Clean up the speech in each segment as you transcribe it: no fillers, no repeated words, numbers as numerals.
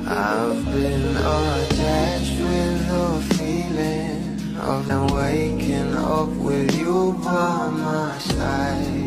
I've been attached with the feeling of them waking up with you by my side.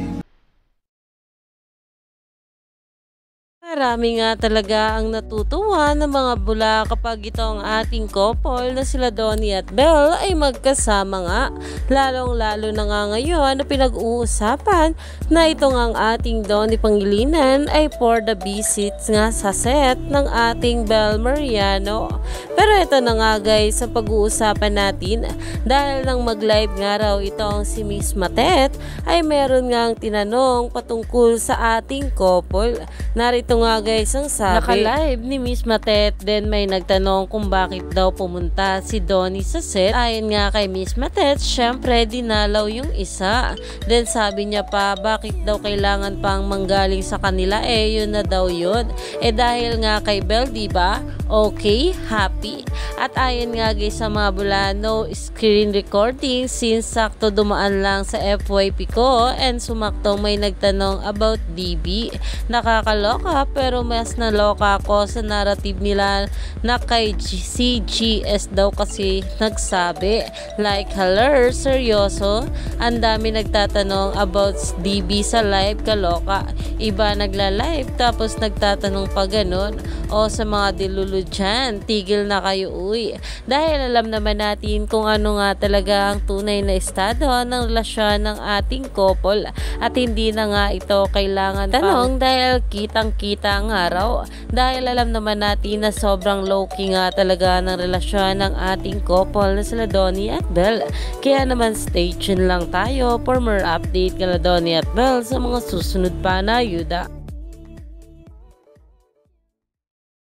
Marami nga talaga ang natutuwa ng mga bula kapag itong ating couple na sila Donnie at Belle ay magkasama nga. Lalong-lalo na nga ngayon na pinag-uusapan na itong ang ating Donnie Pangilinan ay for the visits nga sa set ng ating Belle Mariano. Pero ito na nga guys, sa pag-uusapan natin dahil nang mag-live nga raw itong si Miss Matet ay meron nga tinanong patungkol sa ating couple. Narito nga guys ang sabi, naka-live ni Miss Matet, then may nagtanong kung bakit daw pumunta si Donnie sa set. Ayon nga kay Miss Matet, syempre dinalaw yung isa. Then sabi niya pa, bakit daw kailangan pang manggaling sa kanila, yun na daw yun. Dahil nga kay Belle, diba? Okay, happy. At ayon nga guys sa mga bula, no screen recording since sakto dumaan lang sa FYP ko and sumakto may nagtanong about DB. Nakakaloka pero mas naloka ako sa narrative nila na kay CGS daw kasi nagsabi. Like, hello, seryoso? Ang dami nagtatanong about DB sa live, kaloka. Iba nagla-live tapos nagtatanong pa ganun. O sa mga dilulu dyan, tigil na kayo uy. Dahil alam naman natin kung ano nga talaga ang tunay na estado ng relasyon ng ating couple at hindi na nga ito kailangan tanong dahil kitang-kita nga raw. Dahil alam naman natin na sobrang low-key nga talaga ng relasyon ng ating couple na sila Donnie at Belle. Kaya naman stay tuned lang tayo for more update kala Donnie at Belle sa mga susunod pa na yuda.